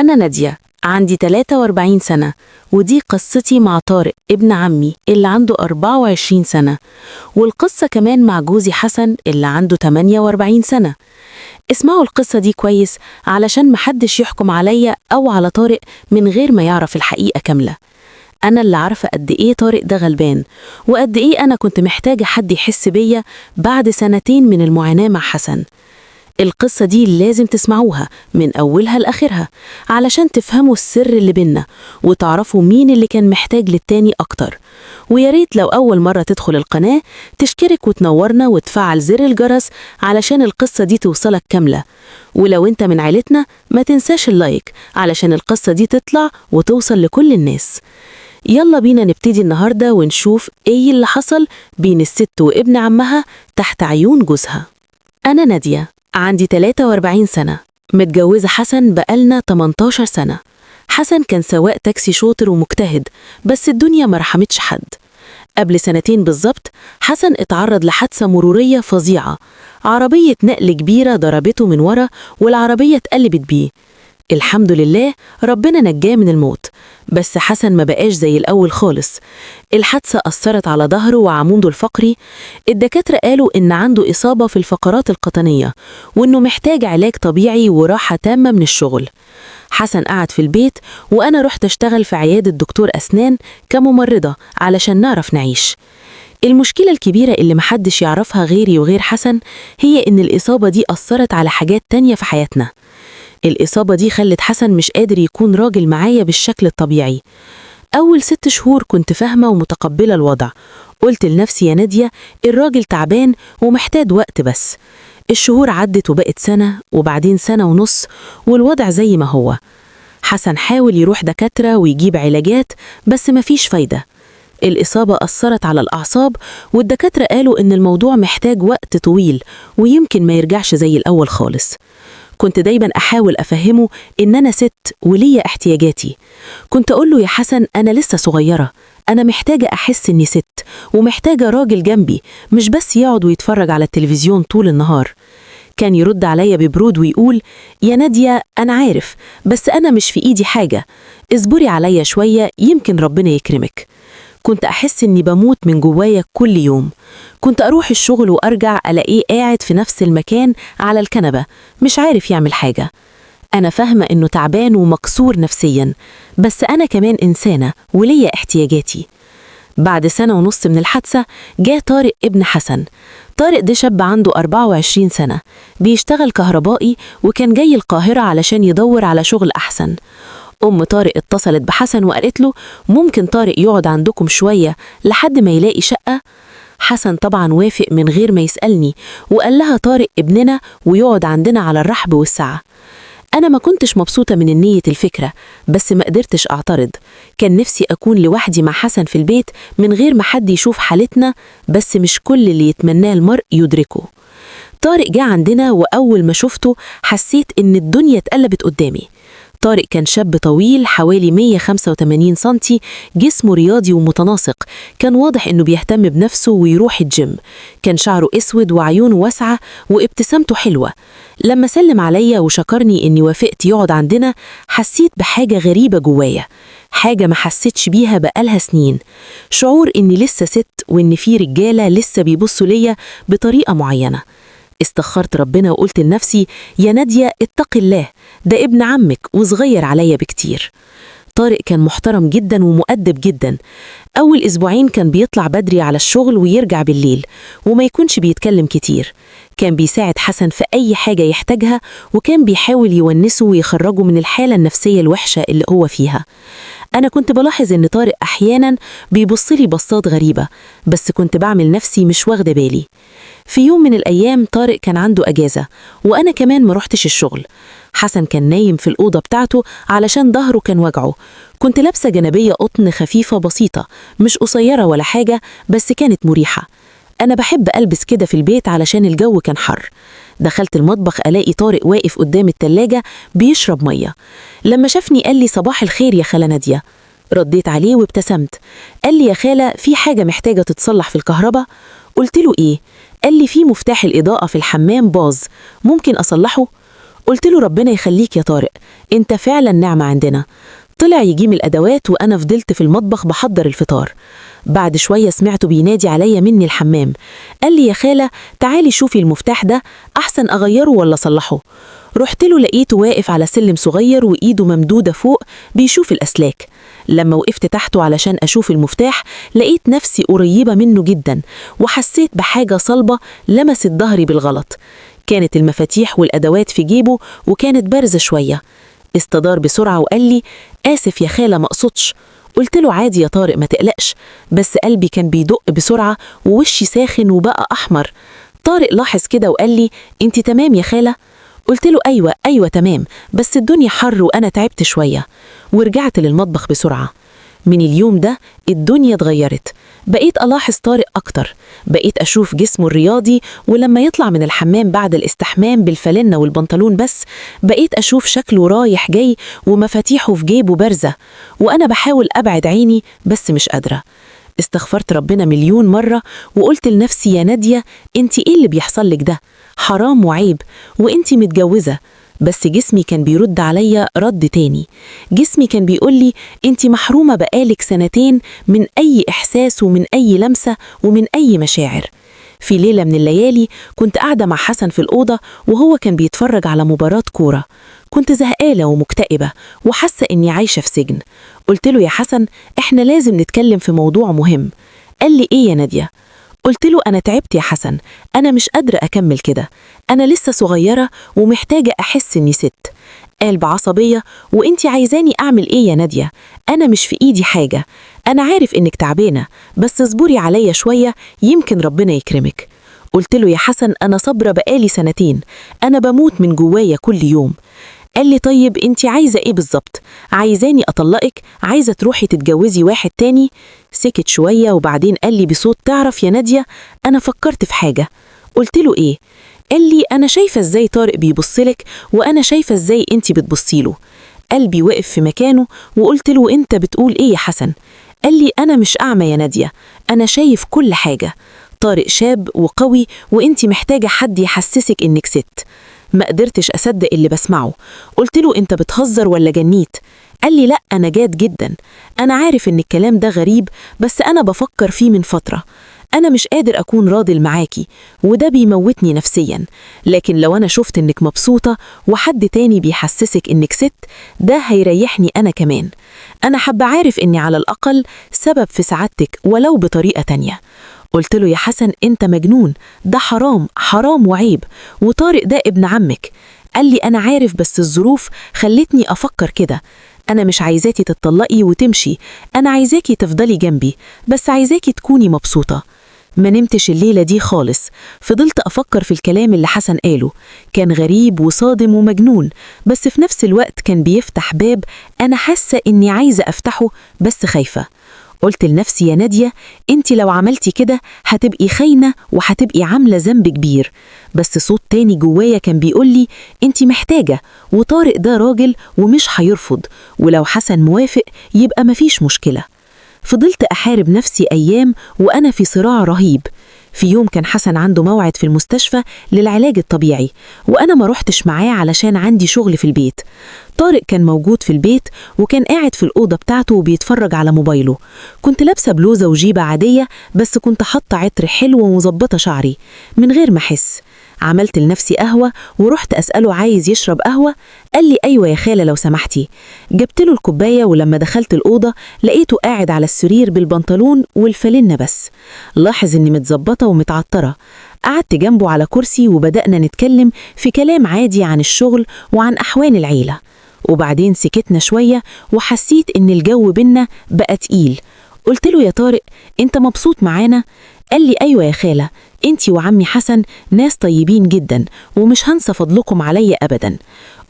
أنا نادية، عندي 43 سنة، ودي قصتي مع طارق ابن عمي اللي عنده 24 سنة، والقصة كمان مع جوزي حسن اللي عنده 48 سنة. اسمعوا القصة دي كويس علشان محدش يحكم عليا أو على طارق من غير ما يعرف الحقيقة كاملة. أنا اللي عارفة قد إيه طارق ده غلبان، وقد إيه أنا كنت محتاجة حد يحس بيا بعد سنتين من المعاناة مع حسن. القصة دي لازم تسمعوها من أولها لآخرها علشان تفهموا السر اللي بينا وتعرفوا مين اللي كان محتاج للتاني أكتر. وياريت لو أول مرة تدخل القناة تشترك وتنورنا وتفعل زر الجرس علشان القصة دي توصلك كاملة. ولو انت من عيلتنا ما تنساش اللايك علشان القصة دي تطلع وتوصل لكل الناس. يلا بينا نبتدي النهاردة ونشوف ايه اللي حصل بين الست وابن عمها تحت عيون جوزها. أنا نادية، عندي 43 سنة، متجوزة حسن بقالنا 18 سنة. حسن كان سواق تاكسي شاطر ومجتهد، بس الدنيا ما رحمتش حد. قبل سنتين بالظبط حسن اتعرض لحادثة مرورية فظيعة، عربية نقل كبيرة ضربته من ورا والعربية اتقلبت بيه. الحمد لله ربنا نجاه من الموت، بس حسن ما بقاش زي الأول خالص. الحادثة أثرت على ظهره وعموده الفقري. الدكاترة قالوا إن عنده إصابة في الفقرات القطنية وإنه محتاج علاج طبيعي وراحة تامة من الشغل. حسن قعد في البيت وأنا رحت أشتغل في عيادة دكتور أسنان كممرضة علشان نعرف نعيش. المشكلة الكبيرة اللي محدش يعرفها غيري وغير حسن هي إن الإصابة دي أثرت على حاجات تانية في حياتنا. الإصابة دي خلت حسن مش قادر يكون راجل معايا بالشكل الطبيعي. أول 6 شهور كنت فاهمة ومتقبلة الوضع، قلت لنفسي يا نادية الراجل تعبان ومحتاج وقت بس. الشهور عدت وبقت سنة وبعدين سنة ونص والوضع زي ما هو. حسن حاول يروح دكاترة ويجيب علاجات بس مفيش فايدة. الإصابة أثرت على الأعصاب والدكاترة قالوا إن الموضوع محتاج وقت طويل ويمكن ما يرجعش زي الأول خالص. كنت دايما أحاول أفهمه إن أنا ست وليا احتياجاتي. كنت أقوله يا حسن أنا لسه صغيرة، أنا محتاجة أحس إني ست ومحتاجة راجل جنبي مش بس يقعد ويتفرج على التلفزيون طول النهار. كان يرد عليا ببرود ويقول يا نادية أنا عارف بس أنا مش في إيدي حاجة، اصبري عليا شوية يمكن ربنا يكرمك. كنت أحس إني بموت من جوايا كل يوم. كنت أروح الشغل وأرجع ألاقيه قاعد في نفس المكان على الكنبة مش عارف يعمل حاجة. أنا فاهمة إنه تعبان ومكسور نفسيا، بس أنا كمان إنسانة وليا احتياجاتي. بعد سنة ونص من الحادثة جاء طارق ابن حسن. طارق ده شاب عنده 24 سنة، بيشتغل كهربائي وكان جاي القاهرة علشان يدور على شغل أحسن. أم طارق اتصلت بحسن وقالت له ممكن طارق يقعد عندكم شوية لحد ما يلاقي شقة؟ حسن طبعا وافق من غير ما يسألني وقال لها طارق ابننا ويقعد عندنا على الرحب والسعة. أنا ما كنتش مبسوطة من النية الفكرة بس ما قدرتش أعترض. كان نفسي أكون لوحدي مع حسن في البيت من غير ما حد يشوف حالتنا، بس مش كل اللي يتمناه المرء يدركه. طارق جه عندنا وأول ما شفته حسيت إن الدنيا اتقلبت قدامي. طارق كان شاب طويل حوالي 185 سنتي، جسمه رياضي ومتناسق، كان واضح إنه بيهتم بنفسه ويروح الجيم. كان شعره أسود وعيونه واسعة وابتسامته حلوة. لما سلم عليا وشكرني إني وافقت يقعد عندنا حسيت بحاجة غريبة جوايا، حاجة ما حسيتش بيها بقالها سنين. شعور إني لسه ست وإن في رجالة لسه بيبصوا ليا بطريقة معينة. استخرت ربنا وقلت لنفسي يا نادية اتق الله، ده ابن عمك وصغير عليا بكتير. طارق كان محترم جدا ومؤدب جدا. أول أسبوعين كان بيطلع بدري على الشغل ويرجع بالليل وما يكونش بيتكلم كتير. كان بيساعد حسن في أي حاجة يحتاجها وكان بيحاول يونسه ويخرجه من الحالة النفسية الوحشة اللي هو فيها. أنا كنت بلاحظ إن طارق أحيانا بيبصلي بصات غريبة بس كنت بعمل نفسي مش واخدة بالي. في يوم من الأيام طارق كان عنده أجازة وأنا كمان ما رحتش الشغل. حسن كان نايم في الأوضة بتاعته علشان ظهره كان وجعه. كنت لابسة جنبية قطن خفيفة بسيطة مش قصيرة ولا حاجة بس كانت مريحة. أنا بحب ألبس كده في البيت علشان الجو كان حر. دخلت المطبخ ألاقي طارق واقف قدام التلاجة بيشرب مية. لما شافني قال لي صباح الخير يا خالة نادية. رديت عليه وابتسمت. قال لي يا خالة في حاجة محتاجة تتصلح في الكهرباء؟ قلت له إيه؟ قال لي في مفتاح الإضاءة في الحمام باظ، ممكن أصلحه؟ قلت له ربنا يخليك يا طارق، انت فعلا نعمة عندنا. طلع يجيب الأدوات وأنا فضلت في المطبخ بحضر الفطار. بعد شوية سمعته بينادي عليا مني الحمام. قال لي يا خالة تعالي شوفي المفتاح ده، أحسن أغيره ولا أصلحه. رحت له لقيته واقف على سلم صغير وإيده ممدودة فوق بيشوف الأسلاك. لما وقفت تحته علشان أشوف المفتاح لقيت نفسي قريبة منه جدا، وحسيت بحاجة صلبة لمست ظهري بالغلط. كانت المفاتيح والأدوات في جيبه وكانت بارزة شوية. استدار بسرعة وقال لي آسف يا خالة مقصدش. قلت له عادي يا طارق ما تقلقش، بس قلبي كان بيدق بسرعة ووشي ساخن وبقى أحمر. طارق لاحظ كده وقال لي انت تمام يا خالة؟ قلت له أيوة تمام، بس الدنيا حر وأنا تعبت شوية. ورجعت للمطبخ بسرعة. من اليوم ده الدنيا اتغيرت، بقيت ألاحظ طارق أكتر، بقيت أشوف جسمه الرياضي، ولما يطلع من الحمام بعد الاستحمام بالفانلة والبنطلون بس بقيت أشوف شكله رايح جاي ومفاتيحه في جيبه بارزة، وأنا بحاول أبعد عيني بس مش قادرة. استغفرت ربنا مليون مرة وقلت لنفسي يا نادية انتي ايه اللي بيحصل لك ده؟ حرام وعيب، وانتي متجوزة. بس جسمي كان بيرد عليا رد تاني. جسمي كان بيقولي انتي محرومة بقالك سنتين من أي إحساس ومن أي لمسة ومن أي مشاعر. في ليلة من الليالي كنت قاعدة مع حسن في الأوضة وهو كان بيتفرج على مباراة كورة. كنت زهقانة ومكتئبة وحاسة إني عايشة في سجن. قلت له يا حسن إحنا لازم نتكلم في موضوع مهم. قال لي إيه يا نادية؟ قلت له أنا تعبت يا حسن، أنا مش قادرة أكمل كده، أنا لسه صغيرة ومحتاجة أحس إني ست. قال بعصبية وإنتي عايزاني أعمل إيه يا نادية؟ أنا مش في إيدي حاجة، أنا عارف إنك تعبانة بس اصبري عليا شوية يمكن ربنا يكرمك. قلت له يا حسن أنا صبرة بقالي سنتين، أنا بموت من جوايا كل يوم. قال لي طيب انتي عايزة ايه بالظبط؟ عايزاني اطلقك؟ عايزة تروحي تتجوزي واحد تاني؟ سكت شوية وبعدين قال لي بصوت تعرف يا نادية انا فكرت في حاجة. قلت له ايه؟ قال لي انا شايفة ازاي طارق بيبصلك وانا شايفة ازاي انتي بتبصيله. قلبي وقف في مكانه وقلت له انت بتقول ايه يا حسن؟ قال لي انا مش اعمى يا نادية، انا شايف كل حاجة. طارق شاب وقوي وانتي محتاجة حد يحسسك انك ست. ما قدرتش أصدق اللي بسمعه. قلت له أنت بتهزر ولا جنيت؟ قال لي لأ أنا جاد جدا، أنا عارف إن الكلام ده غريب بس أنا بفكر فيه من فترة. أنا مش قادر أكون راضي معاكي وده بيموتني نفسيا، لكن لو أنا شفت إنك مبسوطة وحد تاني بيحسسك إنك ست ده هيريحني أنا كمان. أنا حابة عارف إني على الأقل سبب في سعادتك ولو بطريقة تانية. قلت له يا حسن انت مجنون، ده حرام حرام وعيب، وطارق ده ابن عمك. قال لي انا عارف بس الظروف خلتني افكر كده. انا مش عايزاكي تتطلقي وتمشي، انا عايزاكي تفضلي جنبي، بس عايزاكي تكوني مبسوطة. ما نمتش الليلة دي خالص، فضلت أفكر في الكلام اللي حسن قاله. كان غريب وصادم ومجنون، بس في نفس الوقت كان بيفتح باب أنا حاسة إني عايزة أفتحه بس خايفة. قلت لنفسي يا نادية انت لو عملتي كده هتبقي خاينة وهتبقي عاملة ذنب كبير. بس صوت تاني جوايا كان بيقولي انت محتاجة، وطارق ده راجل ومش هيرفض، ولو حسن موافق يبقى مفيش مشكلة. فضلت أحارب نفسي أيام وأنا في صراع رهيب. في يوم كان حسن عنده موعد في المستشفى للعلاج الطبيعي وأنا ما رحتش معاه علشان عندي شغل في البيت. طارق كان موجود في البيت وكان قاعد في الأوضة بتاعته وبيتفرج على موبايله. كنت لابسة بلوزة وجيبة عادية بس كنت حاطة عطر حلو ومظبطة شعري من غير ما أحس. عملت لنفسي قهوة ورحت أسأله عايز يشرب قهوة. قال لي أيوة يا خالة لو سمحتي. جبت له الكوباية ولما دخلت الأوضة لقيته قاعد على السرير بالبنطلون والفانلة بس. لاحظ إني متظبطة ومتعطرة. قعدت جنبه على كرسي وبدأنا نتكلم في كلام عادي عن الشغل وعن أحوال العيلة. وبعدين سكتنا شوية وحسيت إن الجو بينا بقى تقيل. قلت له يا طارق أنت مبسوط معانا؟ قال لي أيوة يا خالة، أنتي وعمي حسن ناس طيبين جدا ومش هنسى فضلكم عليا أبدا.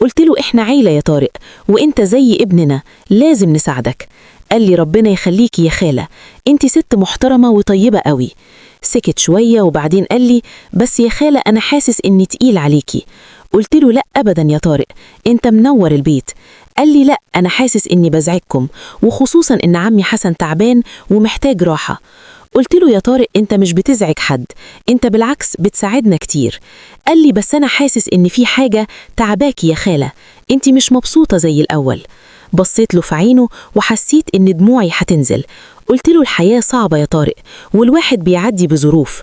قلت له إحنا عيلة يا طارق وإنت زي ابننا لازم نساعدك. قال لي ربنا يخليكي يا خالة، أنتي ست محترمة وطيبة قوي. سكت شوية وبعدين قال لي بس يا خالة أنا حاسس إني تقيل عليكي. قلت له لا أبدا يا طارق، أنت منور البيت. قال لي لا أنا حاسس إني بزعجكم وخصوصا إن عمي حسن تعبان ومحتاج راحة. قلت له: يا طارق أنت مش بتزعج حد، أنت بالعكس بتساعدنا كتير. قال لي: بس أنا حاسس إن في حاجة تعباكي يا خالة، أنت مش مبسوطة زي الأول. بصيت له في عينه وحسيت إن دموعي هتنزل. قلت له: الحياة صعبة يا طارق، والواحد بيعدي بظروف.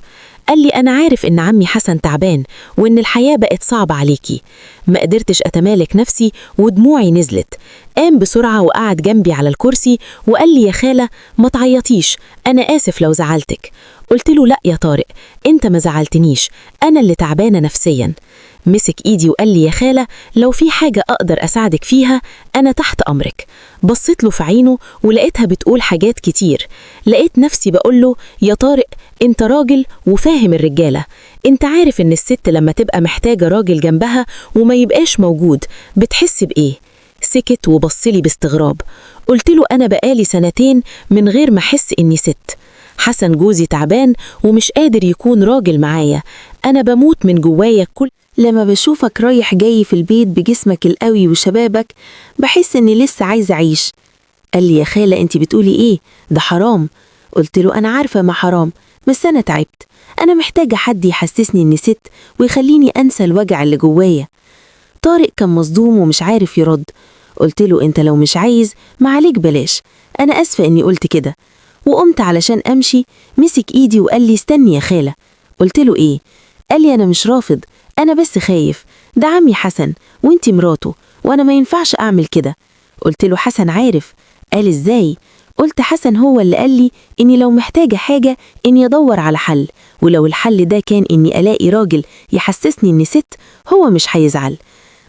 قال لي: أنا عارف إن عمي حسن تعبان وإن الحياة بقت صعبة عليكي. ما قدرتش أتمالك نفسي ودموعي نزلت. قام بسرعة وقعد جنبي على الكرسي وقال لي: يا خالة ما تعيطيش، أنا آسف لو زعلتك. قلت له: لأ يا طارق، أنت ما زعلتنيش، أنا اللي تعبانة نفسيا. مسك إيدي وقال لي: يا خالة لو في حاجة أقدر أساعدك فيها أنا تحت أمرك. بصيت له في عينه ولقيتها بتقول حاجات كتير. لقيت نفسي بقول له: يا طارق أنت راجل وفاهم الرجالة، أنت عارف إن الست لما تبقى محتاجة راجل جنبها وما يبقاش موجود بتحس بإيه؟ سكت وبصلي باستغراب. قلت له: أنا بقالي 2 من غير ما أحس إني ست. حسن جوزي تعبان ومش قادر يكون راجل معايا، أنا بموت من جوايا لما بشوفك رايح جاي في البيت بجسمك القوي وشبابك بحس إني لسه عايزة أعيش. قال لي: يا خالة أنت بتقولي إيه؟ ده حرام. قلت له: أنا عارفة ما حرام، بس أنا تعبت، أنا محتاجة حد يحسسني إني ست ويخليني أنسى الوجع اللي جوايا. طارق كان مصدوم ومش عارف يرد. قلت له: أنت لو مش عايز ما عليك بلاش، أنا أسفة إني قلت كده. وقمت علشان أمشي، مسك إيدي وقال لي: استني يا خالة. قلت له: إيه؟ قال لي: أنا مش رافض، أنا بس خايف، ده عمي حسن وإنتي مراته وأنا ما ينفعش أعمل كده. قلت له: حسن عارف. قال: إزاي؟ قلت: حسن هو اللي قال لي إني لو محتاجة حاجة إني أدور على حل، ولو الحل ده كان إني ألاقي راجل يحسسني إني ست هو مش هيزعل.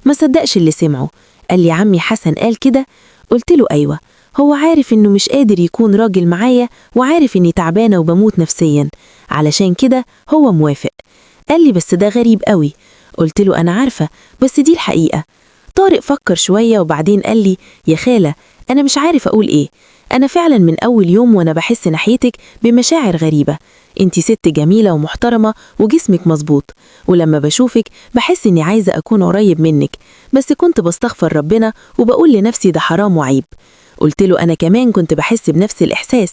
ما صدقش اللي سمعه. قال لي: عمي حسن قال كده؟ قلت له: أيوة، هو عارف إنه مش قادر يكون راجل معايا وعارف إني تعبانة وبموت نفسيا، علشان كده هو موافق. قال لي: بس ده غريب قوي. قلت له: أنا عارفة، بس دي الحقيقة. طارق فكر شوية وبعدين قال لي: يا خالة أنا مش عارف أقول إيه، أنا فعلا من أول يوم وأنا بحس ناحيتك بمشاعر غريبة. أنتي ست جميلة ومحترمة وجسمك مظبوط، ولما بشوفك بحس إني عايزة أكون قريب منك، بس كنت بستغفر ربنا وبقول لنفسي ده حرام وعيب. قلت له: أنا كمان كنت بحس بنفس الإحساس.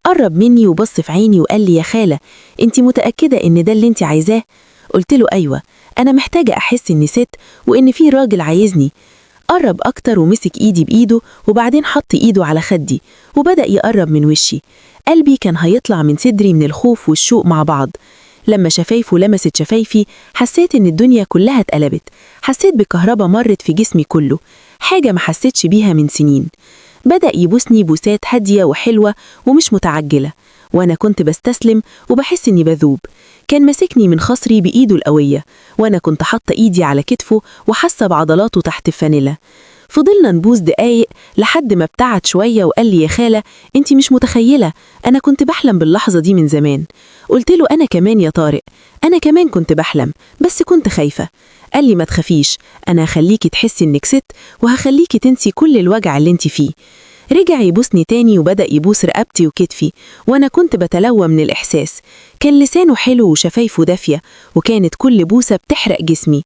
قرب مني وبص في عيني وقال لي: يا خالة أنتي متأكدة إن ده اللي أنتي عايزاه؟ قلت له: أيوة، أنا محتاجة أحس إني ست وإن في راجل عايزني. قرب أكتر ومسك إيدي بإيده وبعدين حط إيده على خدي وبدأ يقرب من وشي. قلبي كان هيطلع من صدري من الخوف والشوق مع بعض. لما شفايفه لمست شفايفي حسيت إن الدنيا كلها اتقلبت، حسيت بكهرباء مرت في جسمي كله، حاجة ما حسيتش بيها من سنين. بدأ يبوسني بوسات هادية وحلوة ومش متعجلة، وأنا كنت بستسلم وبحس إني بذوب. كان ماسكني من خصري بإيده القوية، وأنا كنت حاطة إيدي على كتفه وحاسة بعضلاته تحت الفانيلا. فضلنا نبوس دقايق لحد ما ابتعد شوية وقال لي: يا خالة أنتي مش متخيلة، أنا كنت بحلم باللحظة دي من زمان. قلت له: أنا كمان يا طارق، أنا كمان كنت بحلم، بس كنت خايفة. قال لي: ما تخافيش، أنا هخليكي تحسي إنك ست وهخليكي تنسي كل الوجع اللي انتي فيه. رجع يبوسني تاني وبدأ يبوس رقبتي وكتفي، وأنا كنت بتلوى من الإحساس. كان لسانه حلو وشفايفه دافية، وكانت كل بوسة بتحرق جسمي.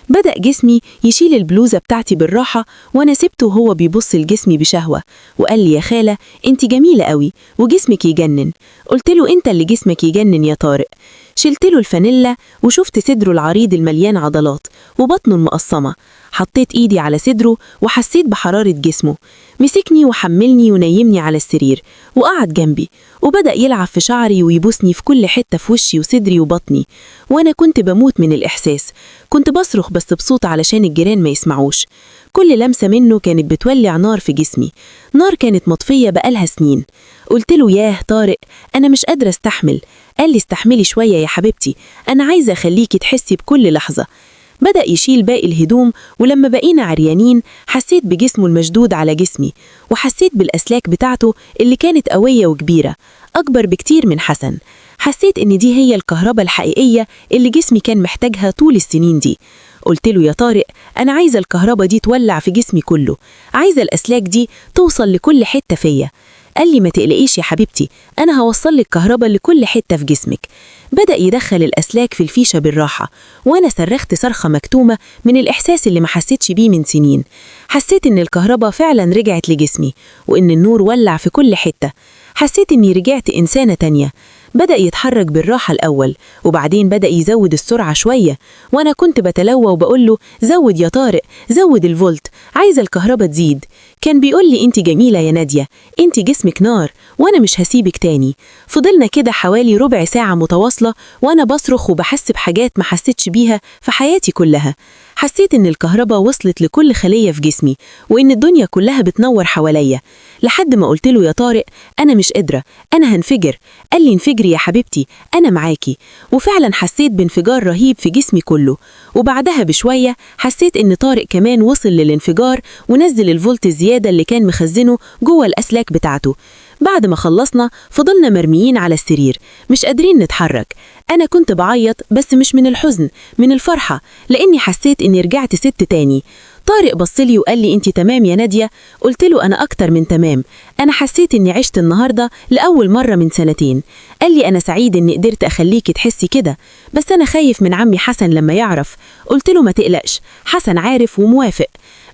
بدأ جسمي يشيل البلوزة بتاعتي بالراحة، وأنا سبته وهو بيبص لجسمي بشهوة، وقال لي: يا خالة أنت جميلة قوي وجسمك يجنن. قلت له: أنت اللي جسمك يجنن يا طارق. شلت له الفانيلا وشفت صدره العريض المليان عضلات وبطنه المقصمة. حطيت إيدي على صدره وحسيت بحرارة جسمه. مسكني وحملني ونيمني على السرير وقعد جنبي وبدأ يلعب في شعري ويبوسني في كل حتة في وشي وصدري وبطني، وأنا كنت بموت من الإحساس. كنت بصرخ بس بصوت علشان الجيران ما يسمعوش. كل لمسة منه كانت بتولع نار في جسمي، نار كانت مطفية بقالها سنين. قلت له: ياه طارق أنا مش قادرة استحمل. قال لي: استحملي شوية يا حبيبتي، أنا عايزة أخليكي تحسي بكل لحظة. بدأ يشيل باقي الهدوم، ولما بقينا عريانين حسيت بجسمه المشدود على جسمي، وحسيت بالأسلاك بتاعته اللي كانت قوية وكبيرة، أكبر بكتير من حسن. حسيت إن دي هي الكهرباء الحقيقية اللي جسمي كان محتاجها طول السنين دي. قلت له: يا طارق أنا عايزة الكهرباء دي تولع في جسمي كله، عايزة الأسلاك دي توصل لكل حتة فيا. قال لي: ما تقلقيش يا حبيبتي، أنا هوصل لك كهرباء لكل حتة في جسمك. بدأ يدخل الأسلاك في الفيشة بالراحة، وأنا صرخت صرخة مكتومة من الإحساس اللي ما حسيتش بيه من سنين. حسيت إن الكهرباء فعلا رجعت لجسمي، وإن النور ولع في كل حتة. حسيت إني رجعت إنسانة تانية. بدأ يتحرك بالراحة الأول، وبعدين بدأ يزود السرعة شوية، وأنا كنت بتلوى وبقوله زود يا طارق، زود الفولت، عايزة الكهرباء تزيد. كان بيقول لي انت جميلة يا نادية، انت جسمك نار وأنا مش هسيبك تاني. فضلنا كده حوالي ربع ساعة متواصلة وأنا بصرخ وبحس بحاجات ما حسيتش بيها في حياتي كلها. حسيت إن الكهرباء وصلت لكل خلية في جسمي، وإن الدنيا كلها بتنور حواليا، لحد ما قلت له يا طارق أنا مش قادرة، أنا هنفجر. قال لي انفجري يا حبيبتي، أنا معاكي. وفعلا حسيت بانفجار رهيب في جسمي كله. وبعدها بشوية حسيت إن طارق كمان وصل للانفجار ونزل الفولت الزيادة اللي كان مخزنه جوه الأسلاك بتاعته. بعد ما خلصنا فضلنا مرميين على السرير مش قادرين نتحرك. أنا كنت بعيط، بس مش من الحزن، من الفرحة، لأني حسيت إني رجعت ست تاني. طارق بصلي وقال لي انت تمام يا نادية؟ قلت له أنا أكتر من تمام، أنا حسيت إني عشت النهاردة لأول مرة من سنتين. قال لي أنا سعيد إني قدرت أخليكي تحسي كده، بس أنا خايف من عمي حسن لما يعرف. قلت له ما تقلقش، حسن عارف وموافق.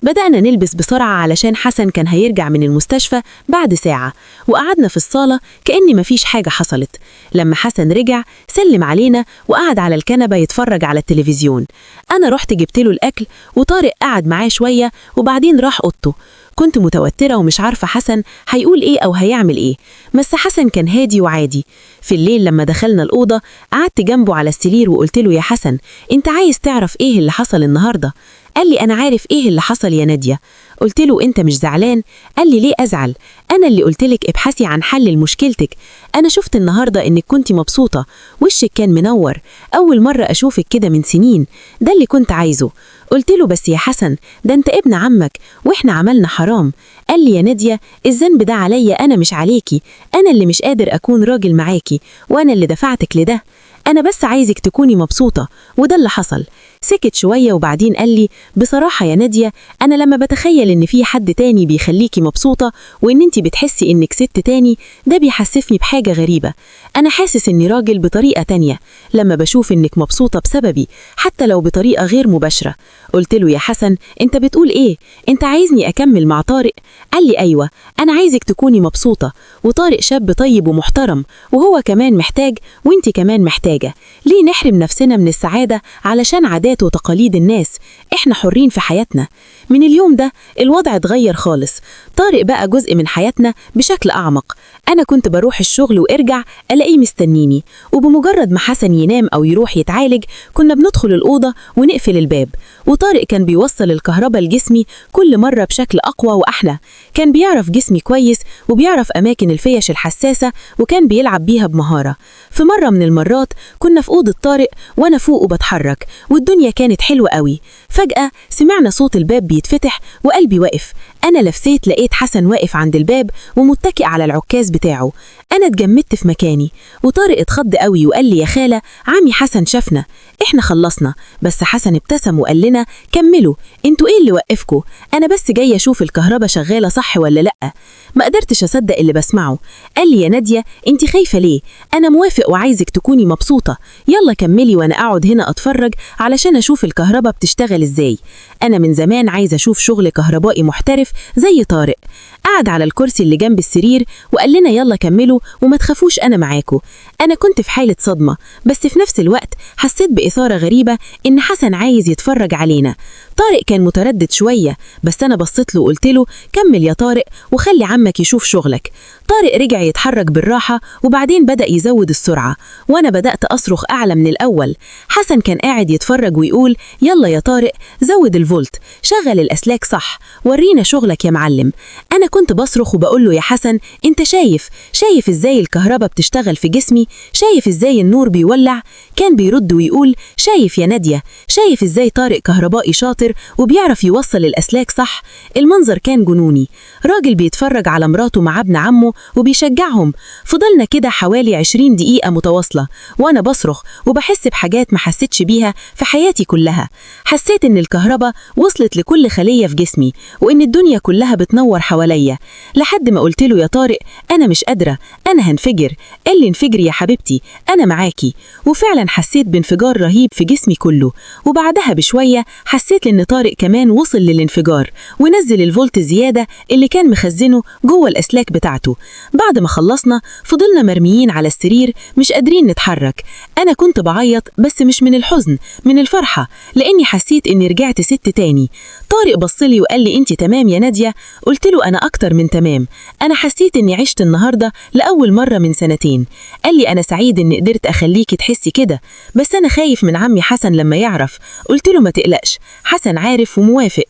بدأنا نلبس بسرعة علشان حسن كان هيرجع من المستشفى بعد ساعة، وقعدنا في الصالة كأن مفيش حاجة حصلت. لما حسن رجع سلم علينا وقعد على الكنبة يتفرج على التلفزيون. أنا رحت جبت له الأكل، وطارق قعد معاه شوية وبعدين راح أوضته. كنت متوترة ومش عارفة حسن هيقول إيه أو هيعمل إيه، بس حسن كان هادي وعادي. في الليل لما دخلنا الأوضة قعدت جنبه على السرير وقلت له يا حسن أنت عايز تعرف إيه اللي حصل النهاردة؟ قال لي أنا عارف إيه اللي حصل يا نادية. قلت له أنت مش زعلان؟ قال لي ليه أزعل؟ أنا اللي قلتلك ابحثي عن حل لمشكلتك. أنا شفت النهاردة إنك كنت مبسوطة، وشك كان منور، أول مرة أشوفك كده من سنين، ده اللي كنت عايزه. قلت له بس يا حسن ده أنت ابن عمك وإحنا عملنا حرام. قال لي يا نادية الذنب ده عليا أنا مش عليكي، أنا اللي مش قادر أكون راجل معاكي، وأنا اللي دفعتك لده. أنا بس عايزك تكوني مبسوطة، وده اللي حصل. سكت شوية وبعدين قال لي بصراحة يا نادية أنا لما بتخيل إن في حد تاني بيخليكي مبسوطة وإن أنت بتحسي إنك ست تاني، ده بيحسسني بحاجة غريبة. أنا حاسس إني راجل بطريقة تانية لما بشوف إنك مبسوطة بسببي، حتى لو بطريقة غير مباشرة. قلت له يا حسن أنت بتقول إيه؟ أنت عايزني أكمل مع طارق؟ قال لي أيوة، أنا عايزك تكوني مبسوطة، وطارق شاب طيب ومحترم، وهو كمان محتاج وإنت كمان محتاجة. ليه نحرم نفسنا من السعادة علشان عادات وتقاليد الناس؟ إحنا حرين في حياتنا. من اليوم ده الوضع اتغير خالص. طارق بقى جزء من حياتنا بشكل أعمق. أنا كنت بروح الشغل وارجع ألاقيه مستنيني، وبمجرد ما حسن ينام أو يروح يتعالج كنا بندخل الأوضة ونقفل الباب. وطارق كان بيوصل الكهرباء لجسمي كل مرة بشكل أقوى وأحلى. كان بيعرف جسمي كويس وبيعرف أماكن الفيش الحساسة وكان بيلعب بيها بمهارة. في مرة من المرات كنا في أوضة طارق وأنا فوق وبتحرك والدنيا كانت حلوة قوي. فجأة سمعنا صوت الباب بيتفتح وقلبي وقف. أنا لفيت لقيت حسن واقف عند الباب ومتكئ على العكاز بتاعه. أنا اتجمدت في مكاني، وطارق اتخض قوي وقال لي يا خالة عمي حسن شافنا، إحنا خلصنا. بس حسن ابتسم وقال لنا كملوا، انتوا إيه اللي وقفكوا؟ أنا بس جاي أشوف الكهرباء شغالة صح ولا لأ. ما قدرتش أصدق اللي بسمعه. قال لي يا نادية انت خايفة ليه؟ أنا موافق وعايزك تكوني مبسوطة، يلا كملي وأنا أقعد هنا أتفرج علشان أشوف الكهرباء بتشتغل إزاي. أنا من زمان عايزة أشوف شغل كهربائي محترف زي طارق. قعد على الكرسي اللي جنب السرير وقال لنا يلا كملوا وما تخافوش أنا معاكم. أنا كنت في حالة صدمة، بس في نفس الوقت حسيت بإثارة غريبة إن حسن عايز يتفرج علينا. طارق كان متردد شوية، بس أنا بصيت له وقلت له كمل يا طارق وخلي عمك يشوف شغلك. طارق رجع يتحرك بالراحة وبعدين بدأ يزود السرعة، وأنا بدأت أصرخ أعلى من الأول. حسن كان قاعد يتفرج ويقول يلا يا طارق زود الفولت، شغل الأسلاك صح، ورينا شغلك يا معلم. أنا كنت بصرخ وبقول له يا حسن أنت شايف إزاي الكهرباء بتشتغل في جسمي؟ شايف إزاي النور بيولع؟ كان بيرد ويقول شايف يا نادية، شايف إزاي طارق كهربائي شاطر وبيعرف يوصل الأسلاك صح. المنظر كان جنوني، راجل بيتفرج على مراته مع ابن عمه وبيشجعهم. فضلنا كده حوالي 20 دقيقة متواصلة وأنا بصرخ وبحس بحاجات ما حسيتش بيها في حياتي كلها. حسيت إن الكهرباء وصلت لكل خلية في جسمي وإن الدنيا كلها بتنور حواليا، لحد ما قلت له يا طارق أنا مش قادرة، أنا هنفجر. قال لي انفجري يا حبيبتي أنا معاكي. وفعلا حسيت بانفجار رهيب في جسمي كله، وبعدها بشوية حسيت إن إن طارق كمان وصل للانفجار ونزل الفولت زيادة اللي كان مخزنه جوه الأسلاك بتاعته. بعد ما خلصنا فضلنا مرميين على السرير مش قادرين نتحرك. أنا كنت بعيط بس مش من الحزن، من الفرحة، لأني حسيت إني رجعت ست تاني. طارق بصلي وقال لي أنت تمام يا نادية؟ قلت له أنا أكتر من تمام، أنا حسيت إني عشت النهاردة لأول مرة من سنتين. قال لي أنا سعيد إني قدرت أخليكي تحسي كده، بس أنا خايف من عمي حسن لما يعرف. قلت له ما تقلقش، حسن عارف وموافق.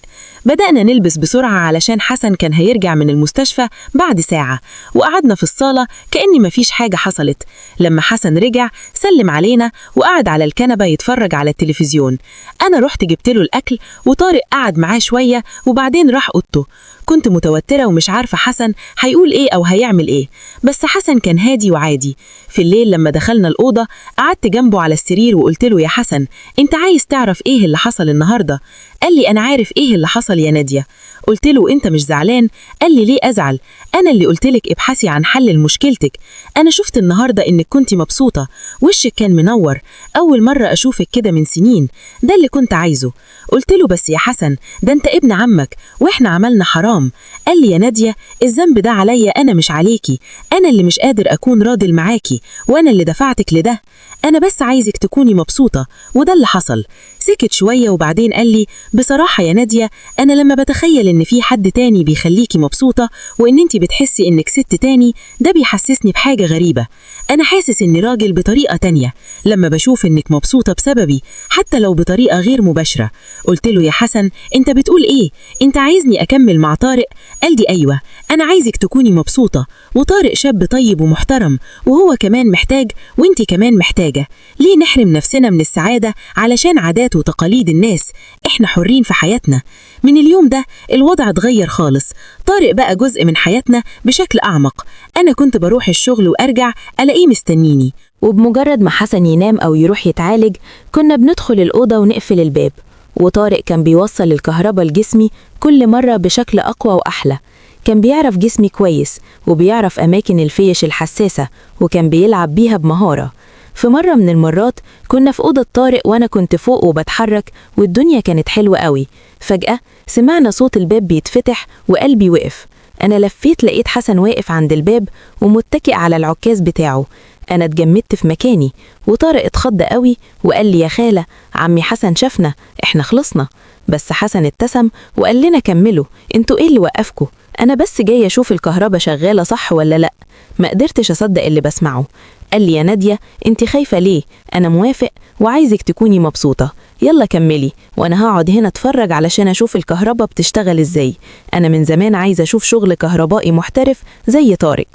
بدأنا نلبس بسرعة علشان حسن كان هيرجع من المستشفى بعد ساعة، وقعدنا في الصالة كأن مفيش حاجة حصلت. لما حسن رجع سلم علينا وقعد على الكنبة يتفرج على التلفزيون. أنا رحت جبت له الأكل وطارق قعد معاه شوية وبعدين راح أوضته. كنت متوترة ومش عارفة حسن هيقول إيه أو هيعمل إيه، بس حسن كان هادي وعادي. في الليل لما دخلنا الأوضة قعدت جنبه على السرير وقلت له يا حسن أنت عايز تعرف إيه اللي حصل النهاردة؟ قال لي أنا عارف إيه اللي حصل يا نادية. قلت له أنت مش زعلان؟ قال لي ليه أزعل؟ أنا اللي قلتلك ابحثي عن حل لمشكلتك. أنا شفت النهاردة إنك كنتي مبسوطة، وشك كان منور، أول مرة أشوفك كده من سنين، ده اللي كنت عايزه. قلت له بس يا حسن ده أنت ابن عمك وإحنا عملنا حرام. قال لي يا نادية الذنب ده عليا أنا مش عليكي، أنا اللي مش قادر أكون راضي معاكي وأنا اللي دفعتك لده، أنا بس عايزك تكوني مبسوطة، وده اللي حصل. سكت شوية وبعدين قال لي بصراحة يا نادية أنا لما بتخيل إن في حد تاني بيخليكي مبسوطة وإن أنتي بتحسي إنك ست تاني، ده بيحسسني بحاجة غريبة. أنا حاسس إني راجل بطريقة تانية لما بشوف إنك مبسوطة بسببي، حتى لو بطريقة غير مباشرة. قلت له يا حسن أنت بتقول إيه؟ أنت عايزني أكمل مع طارق؟ قال لي أيوة، أنا عايزك تكوني مبسوطة، وطارق شاب طيب ومحترم وهو كمان محتاج وإنتي كمان محتاجة. ليه نحرم نفسنا من السعادة علشان عادات وتقاليد الناس؟ إحنا حرين في حياتنا. من اليوم ده الوضع اتغير خالص، طارق بقى جزء من حياتنا بشكل أعمق. أنا كنت بروح الشغل وأرجع ألاقيه مستنيني، وبمجرد ما حسن ينام أو يروح يتعالج كنا بندخل الأوضة ونقفل الباب، وطارق كان بيوصل الكهرباء لجسمي كل مرة بشكل أقوى وأحلى. كان بيعرف جسمي كويس وبيعرف أماكن الفيش الحساسة وكان بيلعب بيها بمهارة. في مرة من المرات كنا في أوضة طارق وأنا كنت فوق وبتحرك والدنيا كانت حلوة قوي. فجأة سمعنا صوت الباب بيتفتح وقلبي وقف. أنا لفيت لقيت حسن واقف عند الباب ومتكئ على العكاز بتاعه. أنا اتجمدت في مكاني وطارق اتخض قوي وقال لي يا خالة عمي حسن شافنا، احنا خلصنا. بس حسن ابتسم وقال لنا كملوا، انتوا ايه اللي وقفكوا؟ أنا بس جاي أشوف الكهرباء شغالة صح ولا لأ. ما قدرتش أصدق اللي بسمعه. قال لي يا نادية انت خايفة ليه؟ أنا موافق وعايزك تكوني مبسوطة، يلا كملي وأنا هقعد هنا اتفرج علشان أشوف الكهرباء بتشتغل ازاي. أنا من زمان عايزة أشوف شغل كهربائي محترف زي طارق.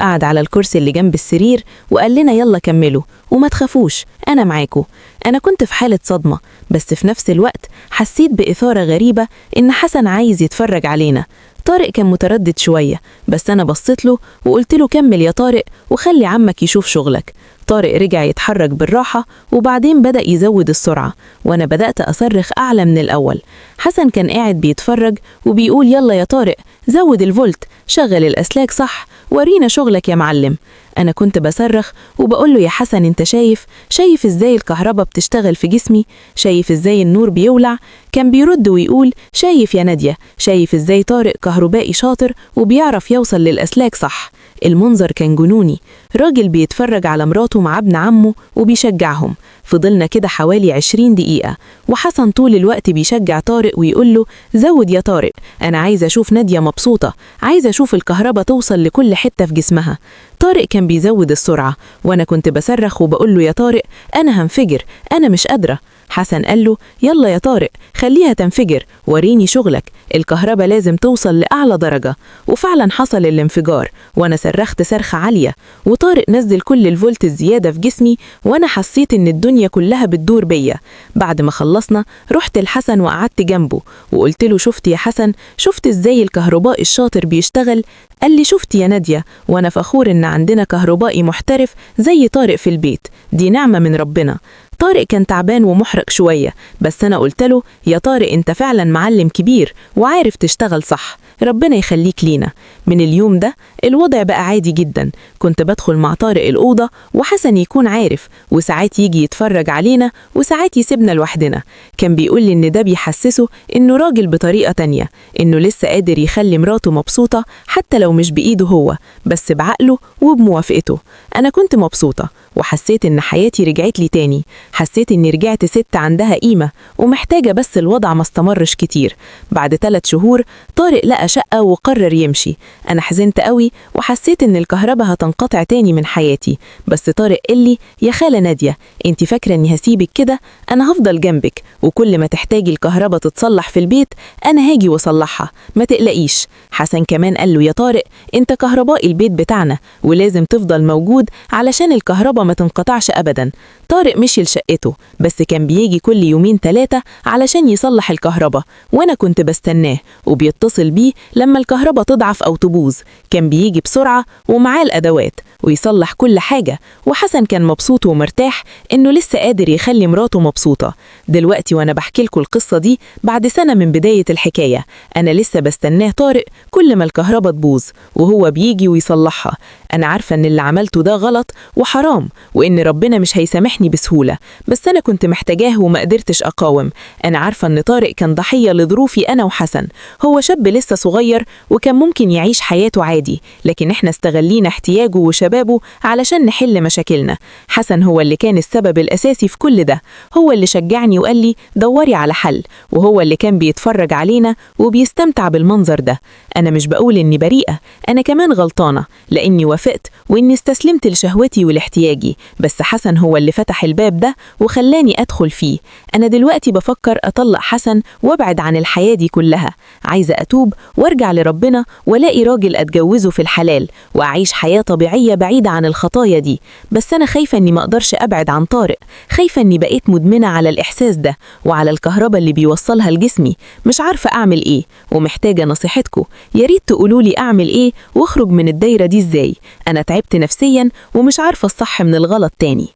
قعد على الكرسي اللي جنب السرير وقال لنا يلا كملوا وما تخافوش أنا معاكو. أنا كنت في حالة صدمة، بس في نفس الوقت حسيت بإثارة غريبة إن حسن عايز يتفرج علينا. طارق كان متردد شوية بس أنا بصيت له وقلت له كمل يا طارق وخلي عمك يشوف شغلك. طارق رجع يتحرك بالراحة وبعدين بدأ يزود السرعة وأنا بدأت أصرخ أعلى من الأول. حسن كان قاعد بيتفرج وبيقول يلا يا طارق زود الفولت، شغل الأسلاك صح، ورينا شغلك يا معلم. أنا كنت بصرخ وبقول له يا حسن انت شايف ازاي الكهرباء بتشتغل في جسمي؟ شايف ازاي النور بيولع؟ كان بيرد ويقول شايف يا نادية، شايف ازاي طارق كهربائي شاطر وبيعرف يوصل للأسلاك صح. المنظر كان جنوني، راجل بيتفرج على مراته مع ابن عمه وبيشجعهم. فضلنا كده حوالي 20 دقيقة وحسن طول الوقت بيشجع طارق ويقول له زود يا طارق، أنا عايزة أشوف نادية مبسوطة، عايزة أشوف الكهرباء توصل لكل حتة في جسمها. طارق كان بيزود السرعة وأنا كنت بصرخ وبقول له يا طارق أنا هنفجر، أنا مش قادرة. حسن قال له يلا يا طارق خليها تنفجر، وريني شغلك، الكهرباء لازم توصل لأعلى درجة. وفعلا حصل الانفجار وأنا صرخت صرخة عالية وطارق نزل كل الفولت الزيادة في جسمي وأنا حسيت إن الدنيا كلها بتدور بيا. بعد ما خلصنا رحت لحسن وقعدت جنبه وقلت له شفت يا حسن، شفت إزاي الكهربائي الشاطر بيشتغل؟ قال لي شفت يا نادية، وأنا فخور إن عندنا كهربائي محترف زي طارق في البيت، دي نعمة من ربنا. طارق كان تعبان ومحرق شوية بس أنا قلت له يا طارق أنت فعلا معلم كبير وعارف تشتغل صح، ربنا يخليك لينا. من اليوم ده الوضع بقى عادي جدا، كنت بدخل مع طارق الأوضة وحسن يكون عارف، وساعات يجي يتفرج علينا وساعات يسيبنا لوحدنا. كان بيقول لي إن ده بيحسسه إنه راجل بطريقة تانية، إنه لسه قادر يخلي مراته مبسوطة حتى لو مش بإيده هو، بس بعقله وبموافقته. أنا كنت مبسوطة وحسيت إن حياتي رجعت لي تاني، حسيت إني رجعت ست عندها قيمة ومحتاجة، بس الوضع ما استمرش كتير. بعد 3 شهور طارق لقى شقة وقرر يمشي. أنا حزنت قوي وحسيت إن الكهرباء هتنقطع تاني من حياتي، بس طارق قال لي يا خالة نادية، انت فاكرة إني هسيبك كده؟ أنا هفضل جنبك، وكل ما تحتاجي الكهرباء تتصلح في البيت أنا هاجي وصلحها، ما تقلقيش. حسن كمان قال له يا طارق، انت كهرباء البيت بتاعنا ولازم تفضل موجود علشان الكهرباء ما تنقطعش أبدا. طارق مشي لشقته، بس كان بيجي كل 2-3 علشان يصلح الكهرباء، وأنا كنت بستناه وبيتصل بيه لما الكهرباء تضعف أو تبوظ. كان بيجي بسرعة ومعاه الأدوات ويصلح كل حاجة، وحسن كان مبسوط ومرتاح إنه لسه قادر يخلي مراته مبسوطة. دلوقتي وأنا بحكي لكم القصة دي بعد سنة من بداية الحكاية، أنا لسه بستناه طارق كل ما الكهرباء تبوظ وهو بيجي ويصلحها. أنا عارفة إن اللي عملته ده غلط وحرام، وإن ربنا مش هيسامحني بسهولة، بس أنا كنت محتاجاه وما قدرتش أقاوم. أنا عارفة إن طارق كان ضحية لظروفي أنا وحسن، هو شاب لسه صغير وكان ممكن يعيش حياته عادي، لكن إحنا استغلينا احتياجه وشبابه علشان نحل مشاكلنا. حسن هو اللي كان السبب الأساسي في كل ده، هو اللي شجعني وقال لي دوري على حل، وهو اللي كان بيتفرج علينا وبيستمتع بالمنظر ده. أنا مش بقول إني بريئة، أنا كمان غلطانة لأني وافقت وإني استسلمت لشهوتي ولاحتياجي، بس حسن هو اللي فتح الباب ده وخلاني أدخل فيه. أنا دلوقتي بفكر أطلق حسن وابعد عن الحياة دي كلها، عايزة أتوب وارجع لربنا ولاقي راجل أتجوزه في الحلال وأعيش حياة طبيعية بعيدة عن الخطايا دي. بس أنا خايفة إني ما أقدرش أبعد عن طارق، خايفة إني بقيت مدمنة على الإحساس ده وعلى الكهرباء اللي بيوصلها لجسمي. مش عارفة أعمل إيه ومحتاجة نصيحتكم، ياريت تقولولي أعمل إيه واخرج من الدايرة دي إزاي. أنا تعبت نفسيا ومش عارفة الصح من الغلط تاني.